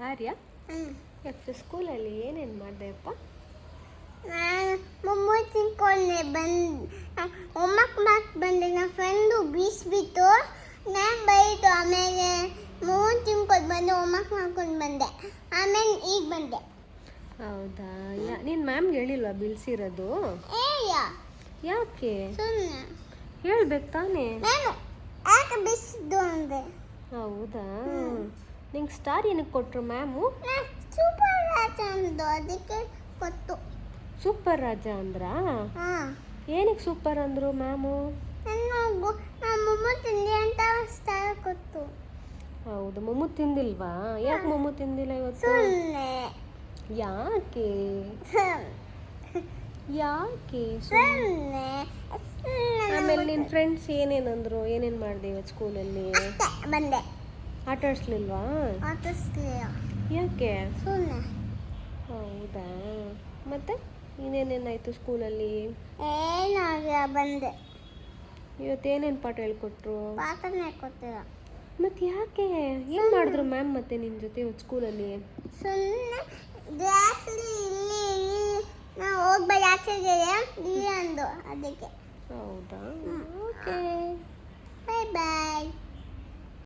ಆರ್ಯ ಇವತ್ತು ಸ್ಕೂಲಲ್ಲಿ ಏನೇನು ಮಾಡಿದೆಯಪ್ಪ? ನಾನು ಮೊಮ್ಮೊ ತಿನ್ಕೊಂಡೆ ಹೋಮ್ವರ್ಕ್ ಬಂದೆ. ನನ್ನ ಫ್ರೆಂಡು ಬೀಸ್ಬಿಟ್ಟು ನಾನು ಬೈದು ಆಮೇಲೆ ಮೊಮ್ಮೊ ತಿನ್ಕೊಂಡು ಬಂದು ಹೋಮ್ವರ್ಕ್ ಮಾಡ್ಕೊಂಡು ಬಂದೆ. ಆಮೇಲೆ ಈಗ ಬಂದೆ. ಹೌದಾ? ನೀನು ಮ್ಯಾಮ್ಗೆ ಹೇಳಿಲ್ವಾ ಬೀಳ್ಸಿರೋದು? ಯಾಕೆ ಸುಮ್ಮನೆ ಹೇಳ್ಬೇಕು ತಾನೇ? ನಾನು ಯಾಕೆ ಬೀಸಿದ್ದು ಅಂದೆ. ಹೌದಾ? ನಿಂಗೆ ಸ್ಟಾರ್ ಏನಕ್ಕೆ ಕೊಟ್ಟರು ಮ್ಯಾಮು? ಸೂಪರ್ ರಾಜ ಅಂದು ಅದಕ್ಕೆ ಕೊಟ್ಟು. ಸೂಪರ್ ರಾಜ ಅಂದ್ರಾ? ಏನಕ್ಕೆ ಸೂಪರ್ ಅಂದರು ಮ್ಯಾಮು? ನಾನು ಮೊಮ್ಮೊ ತಿಂದೆ ಅಂತ ಸ್ಟಾರ್ ಕೊಟ್ಟು. ಹೌದು, ಮೊಮ್ಮು ತಿಂದಿಲ್ವಾ? ಯಾಕೆ ಮೊಮ್ಮು ತಿಂದಿಲ್ಲ ಇವತ್ತು? ಸುಮ್ಮನೆ ಯಾಕೆ ಯಾಕೆ ಸುಮ್ಮನೆ ಆಮೇಲೆ ನಿನ್ನ ಫ್ರೆಂಡ್ಸ್ ಏನೇನಂದ್ರು? ಏನೇನು ಮಾಡಿದೆ ಇವತ್ತು ಸ್ಕೂಲಲ್ಲಿ? ಬಂದೆ. ಆಟ ಆಡಿಸ್ಲಿಲ್ವಾ? ಯಾಕೆ? ಸುಮ್ಮನೆ. ಹೌದಾ? ಮತ್ತೆ ಇನ್ನೇನೇನಾಯಿತು ಸ್ಕೂಲಲ್ಲಿ? ಏನಾಗ ಬಂದೆ. ಇವತ್ತೇನೇನು ಪಾಠ ಹೇಳ್ಕೊಟ್ರು? ಪಾಠನೇ ಕೊಟ್ಟಿಲ್ಲ. ಮತ್ತೆ ಯಾಕೆ? ಏನು ಮಾಡಿದ್ರು ಮ್ಯಾಮ್ ಮತ್ತೆ ನಿನ್ನ ಜೊತೆ ಇವತ್ತು ಸ್ಕೂಲಲ್ಲಿ? ಸುಮ್ಮನೆ ಗ್ಲಾಸಲ್ಲಿ ಇಲ್ಲಿ ನಾವು ಹೋಗ್ಬೇಡ ಆಚೆಗೆ ಇಲ್ಲಿ ಅಂದು ಅದಕ್ಕೆ. ಹೌದಾ? ಓಕೆ, ಬಾಯ್ ಬಾಯ್.